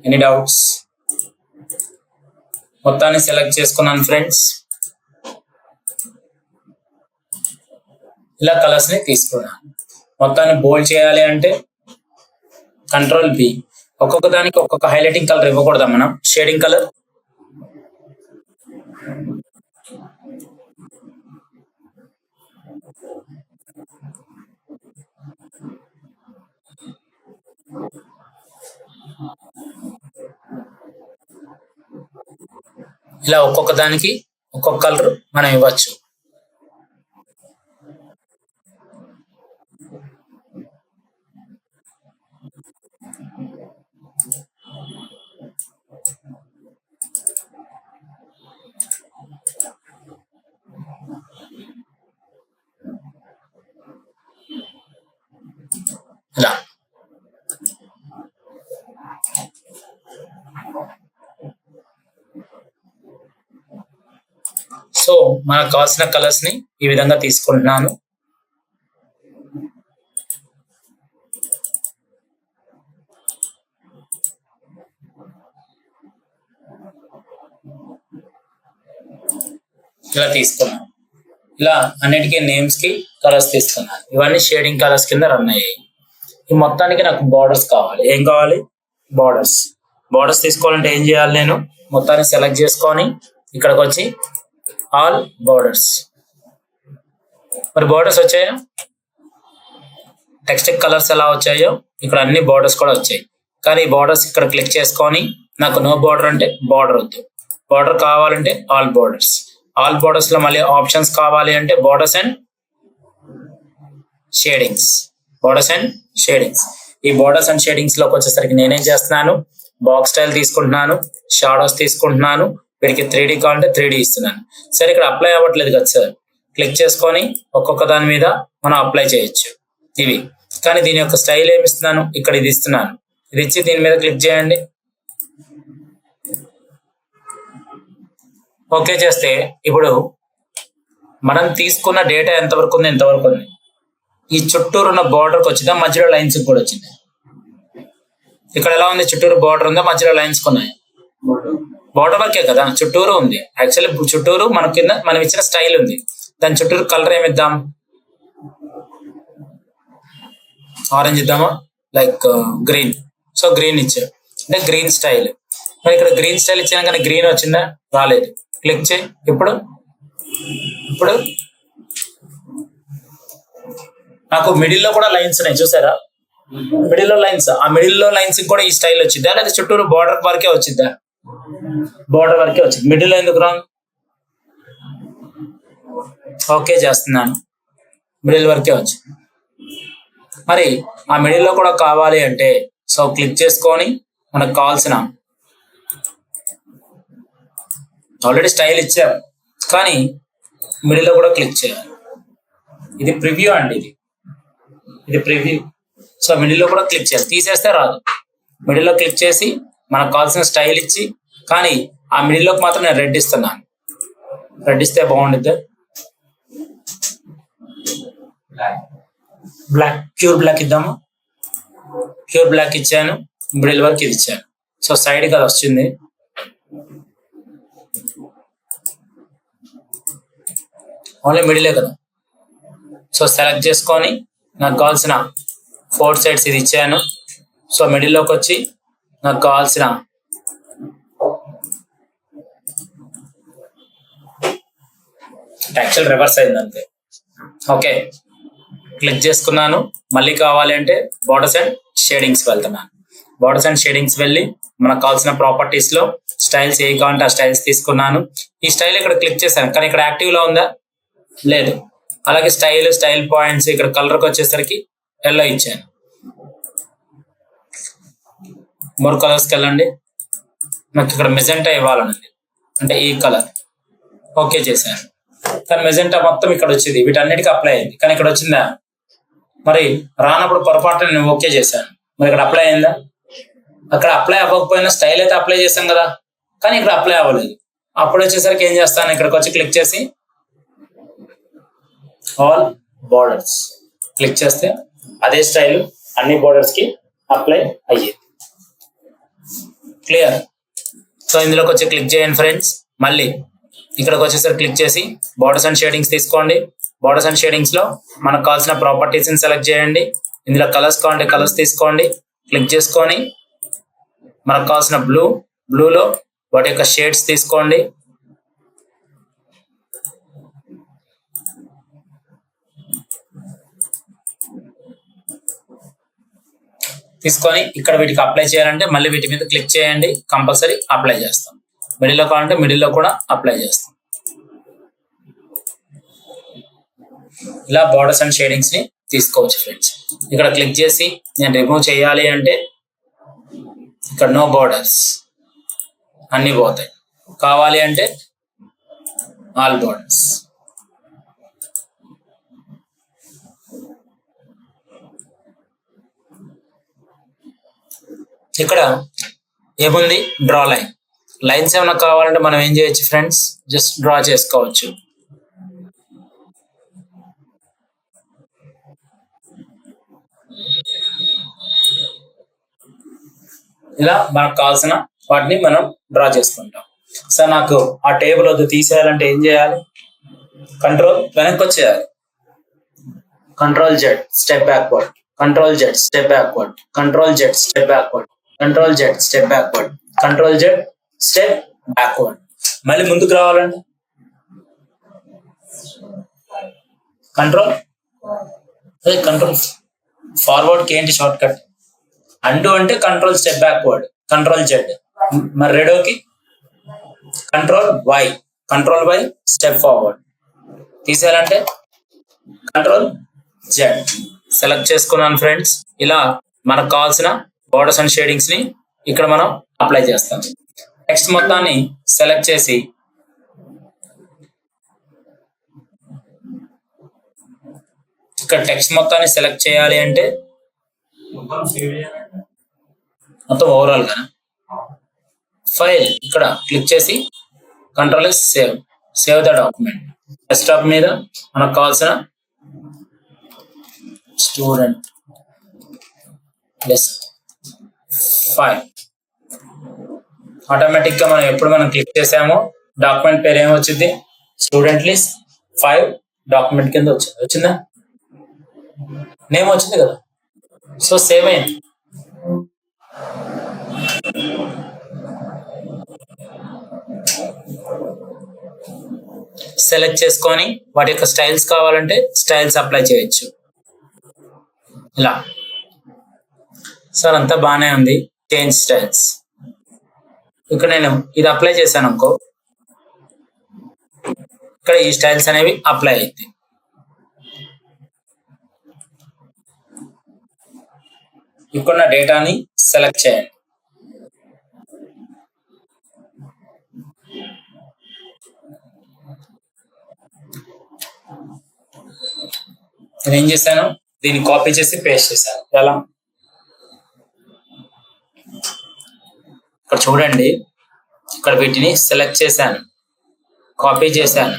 Any doubts? మొత్తాన్ని సెలెక్ట్ చేసుకున్నాను ఫ్రెండ్స్. ఇలా కలర్స్ ని తీసుకున్నాను. మొత్తాన్ని బోల్డ్ చేయాలి అంటే కంట్రోల్ బి. ఒక్కొక్క దానికి ఒక్కొక్క హైలైటింగ్ కలర్ ఇవ్వకూడదా మనం, షేడింగ్ కలర్. ఇలా ఒక్కొక్క దానికి ఒక్కొక్క కలర్ మనం ఇవ్వచ్చు. ఇలా సో మనకు కావాల్సిన కలర్స్ ని ఈ విధంగా తీసుకుంటున్నాను. ఇలా తీసుకున్నాను. ఇలా అన్నిటికీ నేమ్స్ కి కలర్స్ తీసుకున్నాను. ఇవన్నీ షేడింగ్ కలర్స్ కింద రన్ అయ్యాయి. ఈ మొత్తానికి నాకు బార్డర్స్ కావాలి. ఏం కావాలి, బార్డర్స్. బార్డర్స్ తీసుకోవాలంటే ఏం చేయాలి, నేను మొత్తాన్ని సెలెక్ట్ చేసుకొని ఇక్కడికి వచ్చి ఆల్ బార్డర్స్. మరి బార్డర్స్ వచ్చాయా, టెక్స్ట్ కలర్స్ ఎలా వచ్చాయో ఇక్కడ అన్ని బార్డర్స్ కూడా వచ్చాయి. కానీ ఈ బార్డర్స్ ఇక్కడ క్లిక్ చేసుకొని నాకు నో బార్డర్ అంటే బార్డర్ వద్దు, బార్డర్ కావాలంటే ఆల్ బార్డర్స్. ఆల్ బార్డర్స్ లో మళ్ళీ ఆప్షన్స్ కావాలి అంటే borders and shadings. Borders and shadings. ఈ బార్డర్స్ అండ్ షేడింగ్స్ లోకి వచ్చేసరికి నేనేం చేస్తున్నాను, బాక్స్ స్టైల్ తీసుకుంటున్నాను, షాడోస్ తీసుకుంటున్నాను, వీడికి 3D కావాలంటే 3D ఇస్తున్నాను. సరే ఇక్కడ అప్లై అవ్వట్లేదు కదా సార్, క్లిక్ చేసుకొని ఒక్కొక్క దాని మీద మనం అప్లై చేయొచ్చు ఇవి. కానీ దీని యొక్క స్టైల్ ఏమి ఇస్తున్నాను, ఇక్కడ ఇది ఇస్తున్నాను. ఇది ఇచ్చి దీని మీద క్లిక్ చేయండి. ఓకే చేస్తే ఇప్పుడు మనం తీసుకున్న డేటా ఎంతవరకు ఉంది, ఎంతవరకు ఉంది. ఈ చుట్టూరు ఉన్న బార్డర్కి వచ్చిందా, మధ్యలో లైన్స్ కూడా వచ్చింది. ఇక్కడ ఎలా ఉంది, చుట్టూరు బార్డర్ ఉందా, మధ్యలో లైన్స్ ఉన్నాయి. బార్డర్ వరకే కదా, చుట్టూరు ఉంది. యాక్చువల్లీ చుట్టూరు మన కింద మనం ఇచ్చిన స్టైల్ ఉంది. దాని చుట్టూరు కలర్ ఏమిద్దాం, ఆరెంజ్ ఇద్దామా, లైక్ గ్రీన్. సో గ్రీన్ ఇచ్చాం అంటే గ్రీన్ స్టైల్. మరి ఇక్కడ గ్రీన్ స్టైల్ ఇచ్చినా కానీ గ్రీన్ వచ్చిందా, రాలేదు. క్లిక్ చేయి. ఇప్పుడు ఇప్పుడు నాకు మిడిల్ లో కూడా లైన్స్ ఉన్నాయి చూసారా, మిడిల్ లో లైన్స్, ఆ మిడిల్ లో లైన్స్ కూడా ఈ స్టైల్ వచ్చిద్దా లేదా చుట్టూరు బార్డర్ వరకే వచ్చిద్దా? బార్డర్ వరకే వచ్చింది, మిడిల్ లో ఎందుకు రాంగ్? ఓకే చేస్తున్నాను, మిడిల్ వరకే వచ్చింది. మరి ఆ మిడిల్ లో కూడా కావాలి అంటే సో క్లిక్ చేసుకొని మనకు కావాల్సిన ఆల్రెడీ స్టైల్ ఇచ్చారు కానీ మిడిల్ లో కూడా క్లిక్ చేయాలి. ఇది ప్రివ్యూ అండి, ఇది ప్రివ్యూ. సో మిడిల్ లో కూడా క్లిక్ చేయాలి, తీసేస్తే రాదు. మిడిల్ లో క్లిక్ చేసి మనకు కావాల్సిన స్టైల్ ఇచ్చి, కానీ ఆ మిడిల్ లోకి మాత్రం నేను రెడ్ ఇస్తున్నాను. రెడ్ ఇస్తే బాగుంటుంది. బ్లాక్, ప్యూర్ బ్లాక్ ఇద్దాము. ప్యూర్ బ్లాక్ ఇచ్చాను, మిడిల్ వరకు ఇది ఇచ్చాను. సో సైడ్ కి అది వచ్చింది. ఓన్లీ మిడిలే కదా. సో సెలెక్ట్ చేసుకొని నాకు కావాల్సిన 4 సైడ్స్ ఇది ఇచ్చాను. సో మిడిల్లోకి వచ్చి నాకు కావాల్సిన యాక్చువల్ రివర్స్ అయింది అంతే. ఓకే, క్లిక్ చేసుకున్నాను. మళ్ళీ కావాలి అంటే బోర్డర్స్ అండ్ షేడింగ్స్ వెళ్తున్నాను. బోర్డర్స్ అండ్ షేడింగ్స్ వెళ్ళి మనకు కావాల్సిన ప్రాపర్టీస్ లో స్టైల్స్ ఏ కావాలంటే ఆ స్టైల్స్ తీసుకున్నాను. ఈ స్టైల్ ఇక్కడ క్లిక్ చేశాను కానీ ఇక్కడ యాక్టివ్ లో ఉందా? లేదు. అలాగే స్టైల్ పాయింట్స్ ఇక్కడ కలర్కి వచ్చేసరికి ఎల్లో ఇచ్చాను. మోర్ కలర్స్కి వెళ్ళండి. నాకు ఇక్కడ మెజెంటా ఇవ్వాలన్నది, అంటే ఈ కలర్ ఓకే చేశాను. కానీ మెజెంటా మొత్తం ఇక్కడ వచ్చింది, వీటన్నిటికీ అప్లై అయింది కానీ ఇక్కడ వచ్చిందా? మరి రానప్పుడు పొరపాటు నేను ఓకే చేశాను, మరి ఇక్కడ అప్లై అయిందా? అక్కడ అప్లై అవ్వకపోయినా స్టైల్ అయితే అప్లై చేశాం కదా, కానీ ఇక్కడ అప్లై అవ్వలేదు. అప్పుడు వచ్చేసరికి ఏం చేస్తాను, ఇక్కడికి వచ్చి క్లిక్ చేసి ఆల్ బోర్డర్స్ క్లిక్ చేస్తే అదే స్టైల్ అన్ని బోర్డర్స్ కి అప్లై అయ్యేది. క్లియర్? సో ఇందులోకి వచ్చి క్లిక్ చేయండి ఫ్రెండ్స్. మళ్ళీ ఇక్కడికి వచ్చేసరికి క్లిక్ చేసి బోర్డర్స్ అండ్ షేడింగ్స్ తీసుకోండి. బోర్డర్స్ అండ్ షేడింగ్స్ లో మనకు కావాల్సిన ప్రాపర్టీస్ ని సెలెక్ట్ చేయండి. ఇందులో కలర్స్ కావాలంటే కలర్స్ తీసుకోండి. క్లిక్ చేసుకొని మనకు కావాల్సిన బ్లూలో వాటి యొక్క షేడ్స్ తీసుకోండి. తీసుకొని ఇక్కడ వీటికి అప్లై చేయాలంటే మళ్ళీ వీటి మీద క్లిక్ చేయండి, కంపల్సరీ అప్లై చేస్తాం. మిడిల్లో కావాలంటే మిడిల్లో కూడా అప్లై చేస్తాం. ఇలా బోర్డర్స్ అండ్ షేడింగ్స్ ని తీసుకోవచ్చు ఫ్రెండ్స్. ఇక్కడ క్లిక్ చేసి నేను రిమూవ్ చేయాలి అంటే ఇక్కడ నో బోర్డర్స్ అన్ని పోతాయి. కావాలి అంటే ఆల్ బోర్డర్స్. ఇక్కడ ఏముంది, డ్రా లైన్. లైన్స్ ఏమైనా కావాలంటే మనం ఏం చేయొచ్చు ఫ్రెండ్స్, జస్ట్ డ్రా చేసుకోవచ్చు. ఇలా మనకు కావాల్సిన వాటిని మనం డ్రా చేసుకుంటాం. సో నాకు ఆ టేబుల్ వద్ద తీసేయాలంటే ఏం చేయాలి, కంట్రోల్ వెనక్కి వచ్చేయాలి, control Z step backward, control Z step backward, control Z step backward, control Z step backward, control Z step backward. మళ్ళీ ముందుకు రావాలండి, కంట్రోల్ ఫార్వర్డ్ కి ఏంటి షార్ట్ కట్, అండు అంటే control step backward, control Z. మరి రెడోకి కంట్రోల్ వై స్టెప్ ఫార్వర్డ్. తీసేయాలంటే కంట్రోల్ జెడ్. సెలెక్ట్ చేసుకున్నాను ఫ్రెండ్స్. ఇలా మనకు కావాల్సిన బోర్డర్స్ అండ్ షేడింగ్స్ ని ఇక్కడ మనం అప్లై చేస్తాం. టెక్స్ట్ మొత్తాన్ని సెలెక్ట్ చేసి ఇక్కడ టెక్స్ట్ మొత్తాన్ని సెలెక్ట్ చేయాలి అంటే మొత్తం ఓవరాల్ గా ఫైల్ ఇక్కడ క్లిక్ చేసి control save the document. Desktop మీద మనకు కావాల్సిన స్టూడెంట్ ప్లస్ 5 ఆటోమేటిక్ గా మనం ఎప్పుడు మనం క్లిక్ చేసామో డాక్యుమెంట్ పేరు ఏమొచ్చింది, స్టూడెంట్ లిస్ట్ 5 డాక్యుమెంట్ కింద వచ్చిందా, నేమ్ వచ్చింది కదా. సో సేవ్ అయింది. సెలెక్ట్ చేసుకొని వాటి యొక్క స్టైల్స్ కావాలంటే స్టైల్స్ అప్లై చేయొచ్చు. ఇలా సార్ అంతా బాగానే ఉంది, చేంజ్ స్టైల్స్. ఇక్కడ నేను ఇది అప్లై చేశాను అనుకో, ఇక్కడ ఈ స్టైల్స్ అనేవి అప్లై అవుతాయి. ఇక్కడ డేటాని సెలెక్ట్ చేయండి. నేను ఏం చేశాను, దీన్ని కాపీ చేసి పేస్ట్ చేశాను. ఎలా ఇక్కడ చూడండి, ఇక్కడ వీటిని సెలెక్ట్ చేశాను, కాపీ చేశాను,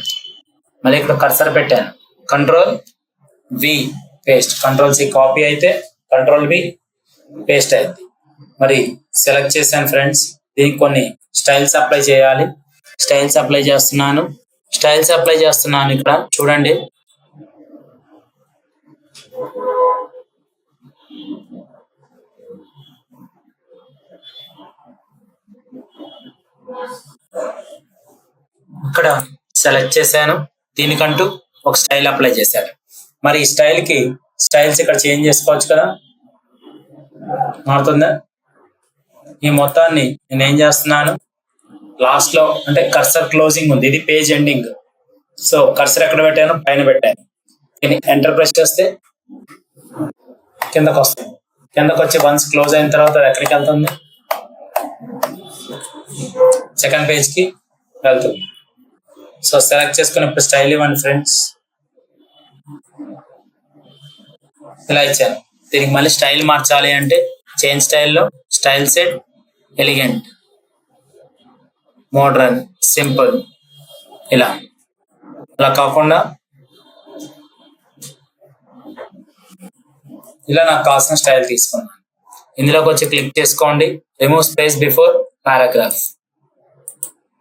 మళ్ళీ ఇక్కడ కర్సర్ పెట్టాను, Ctrl+V పేస్ట్, Ctrl+C కాపీ అయితే Ctrl+V పేస్ట్ అయింది. మరి సెలెక్ట్ చేశాను ఫ్రెండ్స్. దీనికి కొన్ని స్టైల్స్ అప్లై చేయాలి. స్టైల్స్ అప్లై చేస్తున్నాను. ఇక్కడ చూడండి, ఇక్కడ సెలెక్ట్ చేశాను, దీనికంటూ ఒక స్టైల్ అప్లై చేశాను. మరి ఈ స్టైల్ కి స్టైల్స్ ఇక్కడ చేంజ్ చేసుకోవచ్చు కదా, మారుతుందా? ఈ మొత్తాన్ని నేను ఏం చేస్తున్నాను, లాస్ట్ లో అంటే కర్సర్ క్లోజింగ్ ఉంది, ఇది పేజ్ ఎండింగ్. సో కర్సర్ ఎక్కడ పెట్టాను, పైన పెట్టాను. దీన్ని ఎంటర్ ప్రెస్ చేస్తే కిందకు వస్తుంది. కిందకు వచ్చి వన్స్ క్లోజ్ అయిన తర్వాత ఎక్కడికి వెళ్తుంది, సెకండ్ పేజ్ కి వెళ్తుంది. సో సెలెక్ట్ చేసుకుని ఇప్పుడు స్టైల్ ఇవ్వండి ఫ్రెండ్స్. ఇలా ఇచ్చాను. దీనికి మళ్ళీ స్టైల్ మార్చాలి అంటే చేంజ్ స్టైల్లో style set, elegant, modern, simple, ఇలా కాకుండా ఇలా నాకు కావాల్సిన స్టైల్ తీసుకున్నాను. ఇందులోకి వచ్చి క్లిక్ చేసుకోండి, remove space before paragraph,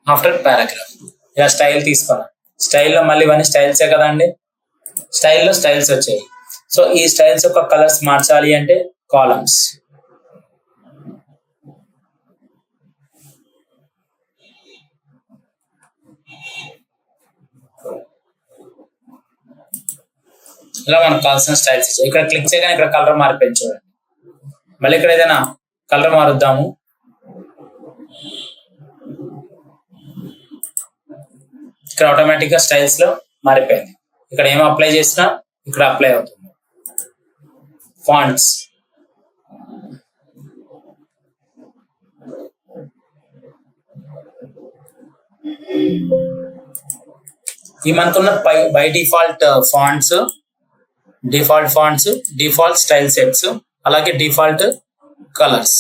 after paragraph. ఇలా స్టైల్ తీసుకున్నాను. స్టైల్లో మళ్ళీ ఇవన్నీ స్టైల్సే కదండి, స్టైల్లో స్టైల్స్ వచ్చాయి. సో ఈ స్టైల్స్ యొక్క కలర్స్ మార్చాలి అంటే కాలమ్స్, ఇలా మనకు కావాల్సిన స్టైల్స్ ఇచ్చాయి. ఇక్కడ క్లిక్ చేయగానే ఇక్కడ కలర్ మారిపోయింది చూడండి. మళ్ళీ ఇక్కడ ఏదైనా కలర్ మారుద్దాము. ఇక్కడ ఆటోమేటిక్ గా స్టైల్స్ లో మారిపోయింది. ఇక్కడ ఏం అప్లై చేసినా ఇక్కడ అప్లై అవుతుంది. ఫాంట్స్, ఈ మనకున్న by default fonts, default style sets, అలాగే డిఫాల్ట్ కలర్స్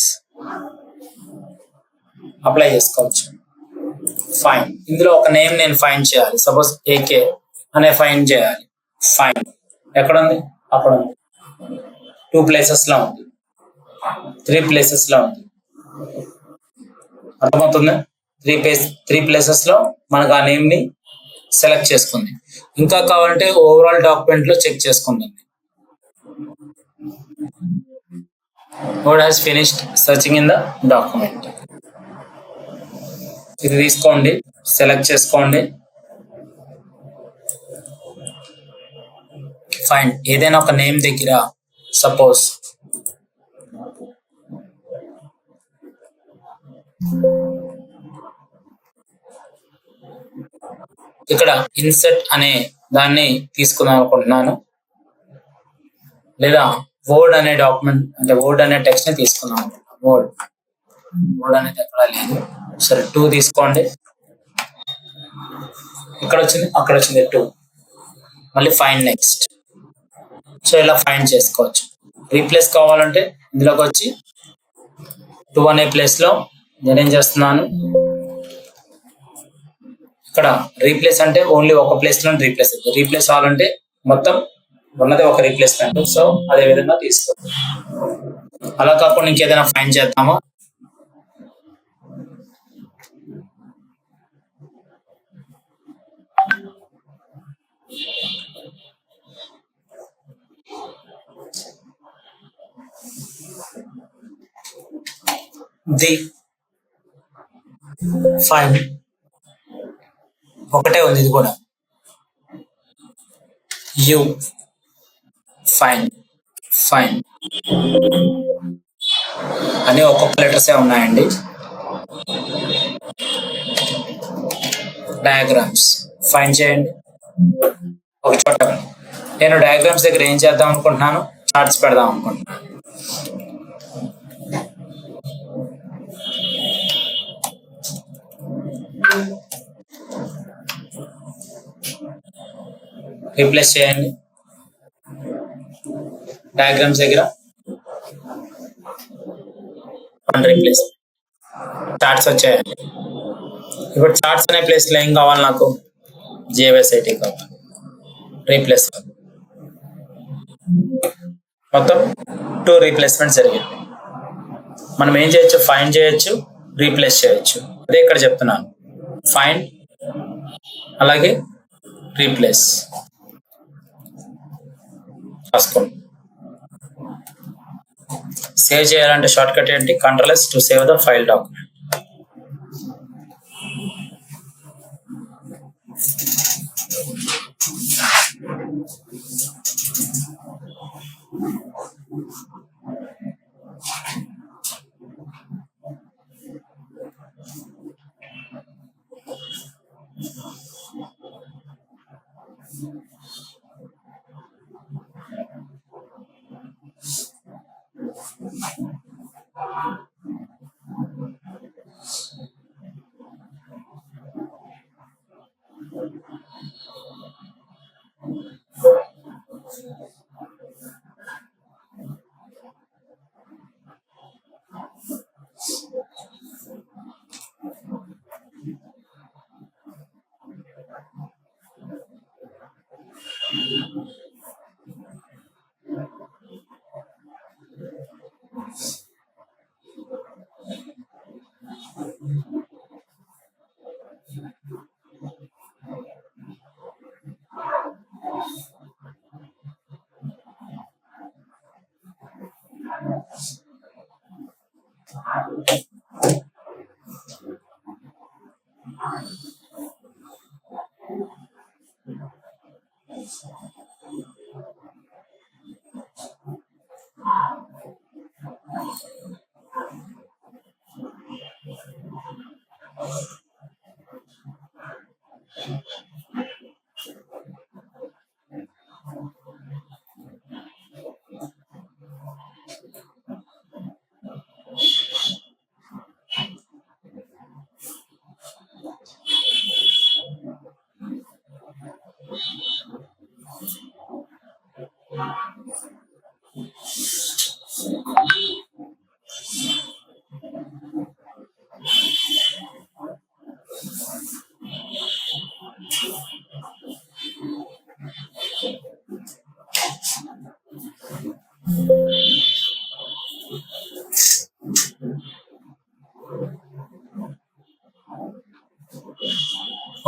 అప్లై చేసుకోవచ్చు. ఫైన్, ఇందులో ఒక నేమ్ నేను ఫైండ్ చేయాలి. సపోజ్ ఏకే అనే ఫైండ్ చేయాలి. ఫైన్ ఎక్కడ ఉంది, అక్కడ ఉంది. 2 places లో ఉంది, 3 places లో ఉంది. అర్థమవుతుంది? 3 places లో మనకు ఆ నేమ్ ని సెలెక్ట్ చేసుకుంది. ఇంకా కావాలంటే ఓవరాల్ డాక్యుమెంట్ లో చెక్ చేసుకుంది. Word has finished searching in the document. ఇది తీసుకోండి, సెలెక్ట్ చేసుకోండి. ఫైన్, ఏదైనా ఒక నేమ్ దగ్గర సపోజ్ ఇక్కడ ఇన్సర్ట్ అనే దాన్ని తీసుకుందాం అనుకుంటున్నాను, లేదా వర్డ్ అనే డాక్యుమెంట్ అంటే వర్డ్ అనే టెక్స్ట్ ని తీసుకుందాం అనుకుంటున్నాను. వర్డ్ అనేది ఎక్కడ లేదు. సరే 2 తీసుకోండి. ఇక్కడ వచ్చింది, అక్కడ వచ్చింది 2. మళ్ళీ ఫైండ్ నెక్స్ట్. సో ఇలా ఫైండ్ చేసుకోవచ్చు. రీప్లేస్ కావాలంటే ఇందులోకి వచ్చి 2 అనే ప్లేస్ లో నేనేం చేస్తున్నాను, ఇక్కడ రీప్లేస్ అంటే ఓన్లీ ఒక ప్లేస్ లో రీప్లేస్ అవుతుంది. రీప్లేస్ అవ్వాలంటే మొత్తం ఉన్నది ఒక రీప్లేస్మెంట్. సో అదే విధంగా తీసుకోండి. అలా కాకుండా ఇంకేదైనా ఫైండ్ చేద్దామా, ది ఫైన్ ఒకటే ఉంది, ఇది కూడా యు, ఫైన్, ఫైన్ అని ఒక్కొక్క లెటర్సే ఉన్నాయండి. డయాగ్రామ్స్ ఫైన్ చేయండి ఒక చోట. నేను డయాగ్రామ్స్ దగ్గర ఏం చేద్దాం అనుకుంటున్నాను, చార్ట్స్ పెడదాం అనుకుంటున్నాను. రీప్లేస్ చేయండి డయాగ్రామ్స్ దగ్గర. రీప్లేస్ చార్ట్స్ వచ్చాయండి. ఇప్పుడు చార్ట్స్ అనే ప్లేస్ లో ఏం కావాలి నాకు, JVSIT కావాలి. రీప్లేస్ మొత్తం 2 రీప్లేస్మెంట్స్ జరిగింది. మనం ఏం చేయొచ్చు, ఫైండ్ చేయొచ్చు, రీప్లేస్ చేయొచ్చు. అదే ఇక్కడ చెప్తున్నాను, ఫైండ్ అలాగే రీప్లేస్ రాసుకోండి. సేవ్ చేయాలంటే షార్ట్ కట్ ఏంటి, Ctrl+S to save the file document.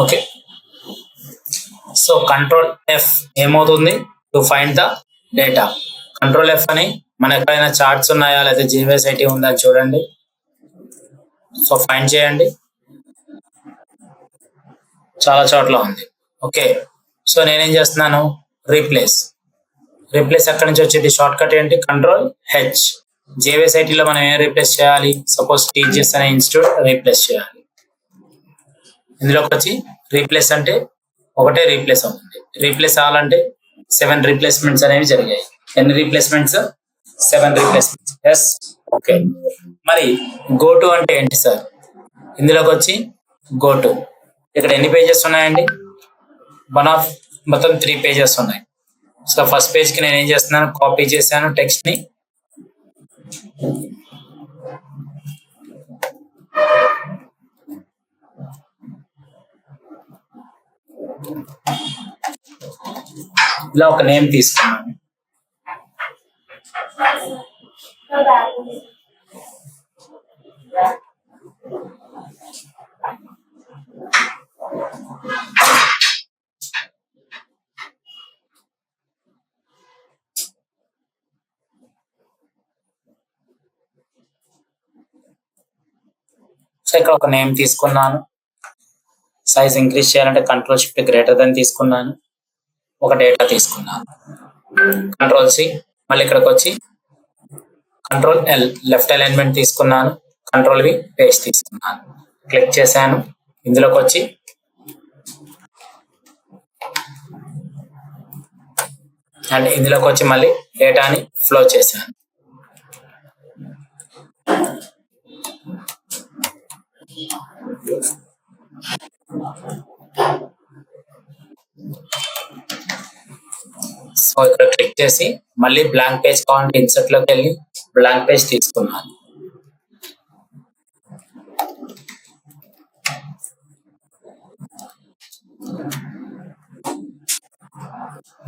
Okay, so Ctrl+F ఏమవుతుంది, to find the data. Ctrl+F అని మన ఎక్కడైనా చార్ట్స్ ఉన్నాయా లేదా JVSIT ఉందా చూడండి. సో ఫైండ్ చేయండి, చాలా చోట్ల ఉంది. ఓకే, సో నేనేం చేస్తున్నాను, రీప్లేస్. రీప్లేస్ ఎక్కడి నుంచి వచ్చేది, షార్ట్ కట్ ఏంటి, Ctrl+H. JVSIT లో మనం ఏం రీప్లేస్ చేయాలి, సపోజ్ TGS అనే ఇన్స్టిట్యూట్ రీప్లేస్ చేయాలి. ఇందులోకి వచ్చి రీప్లేస్ అంటే ఒకటే రీప్లేస్ అవుతుంది. రీప్లేస్ అవ్వాలంటే 7 రీప్లేస్మెంట్స్ అనేవి జరిగాయి. ఎన్ని రీప్లేస్మెంట్స్, 7 రీప్లేస్మెంట్స్. Yes, okay. మరి గో టు అంటే ఏంటి సార్, ఇందులోకి వచ్చి గో టు. ఇక్కడ ఎన్ని పేజెస్ ఉన్నాయండి, మొత్తం 3 పేజెస్ ఉన్నాయి. సో ఫస్ట్ పేజ్ కి నేను ఏం చేస్తున్నాను, కాపీ చేశాను టెక్స్ట్ ని. ఇలా ఒక నేమ్ తీసుకున్నాను. సో ఇక్కడ ఒక నేమ్ తీసుకున్నాను. సైజ్ ఇంక్రీజ్ చేయాలంటే Ctrl+Shift గ్రేటర్ దెన్ తీసుకున్నాను. ఒక డేటా తీసుకున్నాను. కంట్రోల్ సి, మళ్ళీ ఇక్కడికి వచ్చి కంట్రోల్ ఎల్ లెఫ్ట్ అలైన్మెంట్ తీసుకున్నాను. కంట్రోల్ వి పేస్ట్ తీసుకున్నాను. క్లిక్ చేశాను. ఇందులోకి వచ్చి అండ్ ఇందులోకి వచ్చి మళ్ళీ డేటాని ఫ్లో చేశాను. సో ఇక్కడ క్లిక్ చేసి మళ్ళీ బ్లాంక్ పేజ్ కావాలంటే ఇన్సర్ట్ లోకి వెళ్ళి బ్లాంక్ పేజ్ తీసుకున్నాను.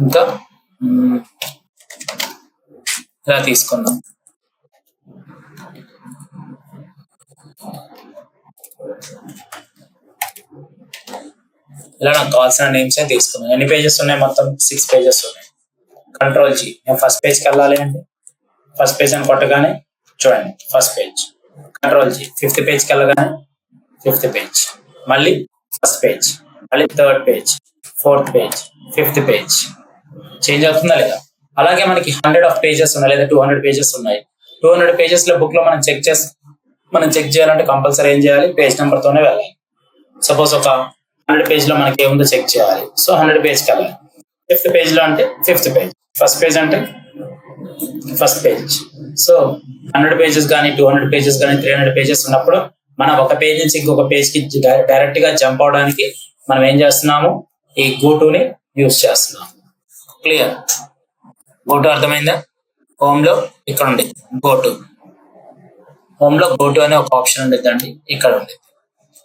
ఇంకా ఇలా తీసుకుందాం. ఇలా నాకు కావాల్సిన నేమ్స్ తీసుకున్నాను. ఎన్ని పేజెస్ ఉన్నాయి? మొత్తం 6 పేజెస్ ఉన్నాయి. కంట్రోల్ జీ, నేను ఫస్ట్ పేజ్కి వెళ్ళాలి అండి. ఫస్ట్ పేజ్ అని కొట్టగానే చూడండి first page. Control G, 5th పేజ్కి వెళ్ళగానే 5th పేజ్, మళ్ళీ ఫస్ట్ పేజ్, మళ్ళీ 3rd page, 4th page, 5th page. Change అవుతుందా లేదా? అలాగే మనకి 100 పేజెస్ ఉన్నాయి లేదా 200 పేజెస్ ఉన్నాయి. 200 పేజెస్ లో బుక్ లో మనం చెక్ చేయాలంటే కంపల్సరీ ఏం చేయాలి? పేజ్ నెంబర్ తోనే వెళ్ళాలి. సపోజ్ ఒక 100 పేజ్ లో మనకి ఏముందో చెక్ చేయాలి. సో 100 పేజ్కి వెళ్ళాలి. 5th పేజ్ లో అంటే 5th పేజ్, ఫస్ట్ పేజ్ అంటే ఫస్ట్ పేజ్. సో 100 పేజెస్ కానీ 200 పేజెస్ కానీ 300 పేజెస్ ఉన్నప్పుడు మనం ఒక పేజ్ నుంచి ఇంకొక పేజ్ కి డైరెక్ట్ గా జంప్ అవడానికి మనం ఏం చేస్తున్నాము? ఈ గోటుని యూజ్ చేస్తున్నాము. క్లియర్? గోటు అర్థమైందా? హోమ్ లో ఇక్కడ ఉంది గోటు. హోమ్ లో గోటు అనే ఒక ఆప్షన్ ఉండేదండి, ఇక్కడ ఉంది.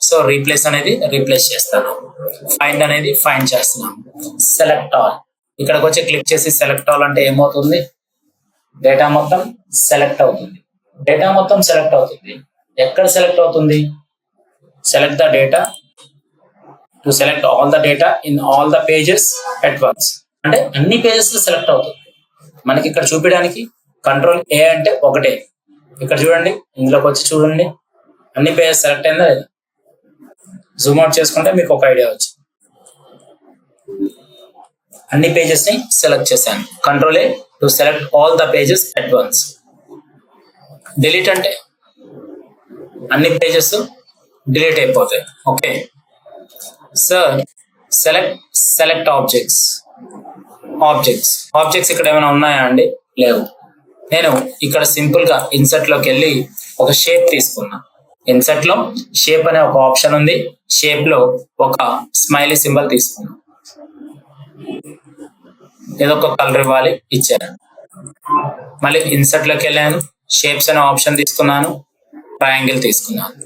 సో రీప్లేస్ అనేది రీప్లేస్ చేస్తాను. ఫైండ్ అనేది ఫైండ్ చేస్తున్నాను. సెలెక్ట్ ఆల్, ఇక్కడికి వచ్చి క్లిక్ చేసి సెలెక్ట్ ఆల్ అంటే ఏమవుతుంది? డేటా మొత్తం సెలెక్ట్ అవుతుంది. డేటా మొత్తం సెలెక్ట్ అవుతుంది. ఎక్కడ సెలెక్ట్ అవుతుంది? Select the data to select all the data in all the pages at once. అంటే అన్ని పేజెస్ లో సెలెక్ట్ అవుతుంది. మనకి ఇక్కడ చూపించడానికి కంట్రోల్ ఏ అంటే ఒకటే. ఇక్కడ చూడండి, ఇందులోకి వచ్చి చూడండి అన్ని పేజెస్ సెలెక్ట్ అయిందా లేదా? జూమ్ అవుట్ చేసుకుంటే మీకు ఒక ఐడియా వచ్చింది. అన్ని పేజెస్ ని సెలెక్ట్ చేశాను. Control A to select all the pages at once. Delete అంటే అన్ని పేజెస్ డిలీట్ అయిపోతాయి. ఓకే సార్, సెలెక్ట్ ఆబ్జెక్ట్స్ ఇక్కడ ఏమైనా ఉన్నాయా అండి? లేవు. నేను ఇక్కడ సింపుల్ గా ఇన్సర్ట్ లోకి వెళ్ళి ఒక షేప్ తీసుకున్నా. ఇన్సర్ట్ లో షేప్ అనే ఒక ఆప్షన్ ఉంది. షేప్ లో ఒక స్మైలీ సింబల్ తీసుకున్నా. ఏదో ఒక కలర్ ఇవ్వాలి, ఇచ్చాను. మళ్ళీ ఇన్సర్ట్ లోకి వెళ్ళాను, షేప్స్ అనే ఆప్షన్ తీసుకున్నాను, ట్రయాంగిల్ తీసుకున్నాను.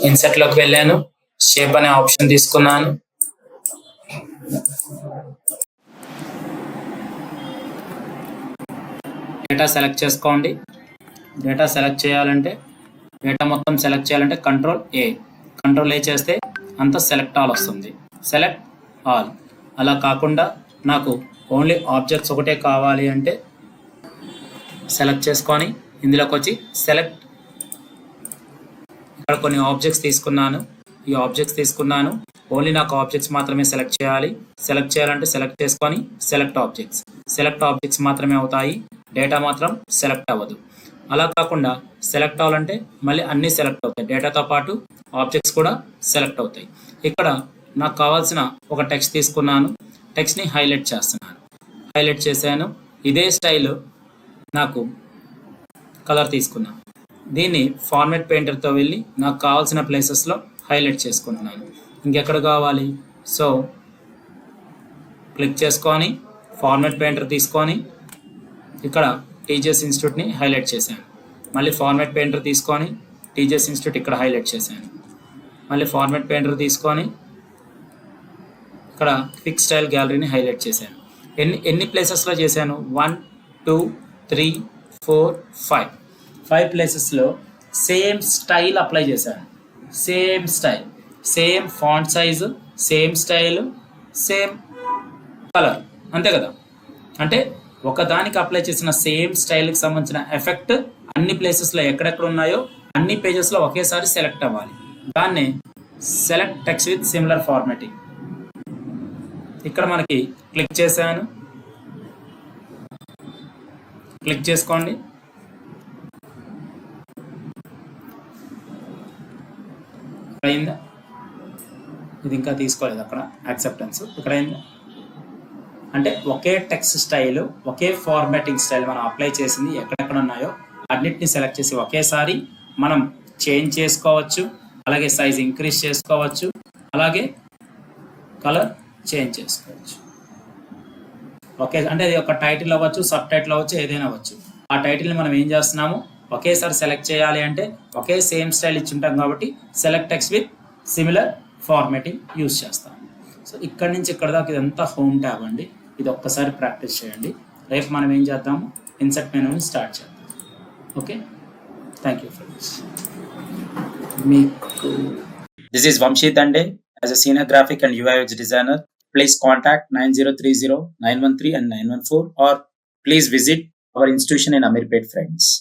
ఇన్సర్ట్ లోకి వెళ్ళాను, షేప్ అనే ఆప్షన్ తీసుకున్నాను, డేటా సెలెక్ట్ చేసుకోండి. డేటా సెలెక్ట్ చేయాలంటే డేటా మొత్తం సెలెక్ట్ చేయాలంటే కంట్రోల్ ఏ చేస్తే అంత సెలెక్ట్ ఆల్ వస్తుంది. Select all. అలా కాకుండా నాకు ఓన్లీ ఆబ్జెక్ట్స్ ఒకటే కావాలి అంటే సెలెక్ట్ చేసుకొని ఇందులోకి వచ్చి సెలెక్ట్, ఇక్కడ కొన్ని ఆబ్జెక్ట్స్ తీసుకున్నాను. ఈ ఆబ్జెక్ట్స్ తీసుకున్నాను, ఓన్లీ నాకు ఆబ్జెక్ట్స్ మాత్రమే సెలెక్ట్ చేయాలి. సెలెక్ట్ చేయాలంటే సెలెక్ట్ చేసుకొని సెలెక్ట్ ఆబ్జెక్ట్స్ మాత్రమే అవుతాయి, డేటా మాత్రం సెలెక్ట్ అవ్వదు. అలా కాకుండా సెలెక్ట్ అవ్వాలంటే మళ్ళీ అన్నీ సెలెక్ట్ అవుతాయి, డేటాతో పాటు ఆబ్జెక్ట్స్ కూడా సెలెక్ట్ అవుతాయి. ఇక్కడ నాకు కావాల్సిన ఒక టెక్స్ట్ తీసుకున్నాను, టెక్స్ట్ని హైలైట్ చేస్తున్నాను. హైలైట్ చేశాను. ఇదే స్టైల్ నాకు కలర్ తీసుకున్నాను. దీన్ని ఫార్మాట్ పెయింటర్తో వెళ్ళి నాకు కావాల్సిన ప్లేసెస్లో హైలైట్ చేసుకుంటున్నాను. ఇంకెక్కడ కావాలి? సో క్లిక్ చేసుకొని ఫార్మాట్ పెయింటర్ తీసుకొని ఇక్కడ టీజీఎస్ ఇన్స్టిట్యూట్ని హైలైట్ చేశాను. మళ్ళీ ఫార్మాట్ పెయింటర్ తీసుకొని టీజీఎస్ ఇన్స్టిట్యూట్ ఇక్కడ హైలైట్ చేశాను. మళ్ళీ ఫార్మాట్ పెయింటర్ తీసుకొని ఇక్కడ క్విక్ స్టైల్ గ్యాలరీని హైలైట్ చేశాను. ఎన్ని ప్లేసెస్లో చేశాను? 1 2 3 4 5 ప్లేసెస్లో సేమ్ స్టైల్ అప్లై చేశాను. Same style, same font size, same style, same colour, అంతే కదా? అంటే ఒకదానికి అప్లై చేసిన సేమ్ స్టైల్కి సంబంధించిన ఎఫెక్ట్ అన్ని ప్లేసెస్లో ఎక్కడెక్కడ ఉన్నాయో అన్ని పేజెస్లో ఒకేసారి సెలెక్ట్ అవ్వాలి. దాన్ని select text with similar formatting. ఇక్కడ మనకి క్లిక్ చేశాను, క్లిక్ చేసుకోండి. అయిందా? ఇది ఇంకా తీసుకోలేదు, అక్కడ యాక్సెప్టెన్స్ ఇక్కడ అయిందా? అంటే ఒకే టెక్స్ట్ స్టైల్, ఒకే ఫార్మాటింగ్ స్టైల్ మనం అప్లై చేసింది ఎక్కడెక్కడ ఉన్నాయో అన్నిటిని సెలెక్ట్ చేసి ఒకేసారి మనం చేంజ్ చేసుకోవచ్చు. అలాగే సైజ్ ఇంక్రీజ్ చేసుకోవచ్చు, అలాగే కలర్ చేంజ్ చేసుకోవచ్చు. ఓకే, అంటే అది ఒక టైటిల్ అవ్వచ్చు, సబ్ టైటిల్ అవ్వచ్చు, ఏదైనా అవ్వచ్చు. ఆ టైటిల్ని మనం ఏం చేస్తున్నాము, ఒకేసారి సెలెక్ట్ చేయాలి అంటే ఒకే సేమ్ స్టైల్ ఇచ్చి ఉంటాం కాబట్టి select text with similar formatting use చేస్తాం. సో ఇక్కడ నుంచి ఇక్కడ దాకా ఇదంతా హోమ్ ట్యాబ్ అండి. ఇది ఒక్కసారి ప్రాక్టీస్ చేయండి. రేపు మనం ఏం చేద్దాము, ఇన్సర్ట్ మెనూని స్టార్ట్ చేద్దాం. Okay, thank you friends. మీకు This is Vamshi Dande. As a senior graphic and UI UX designer, please contact 9030 913 and 914, or please visit our institution in Amirpet, friends.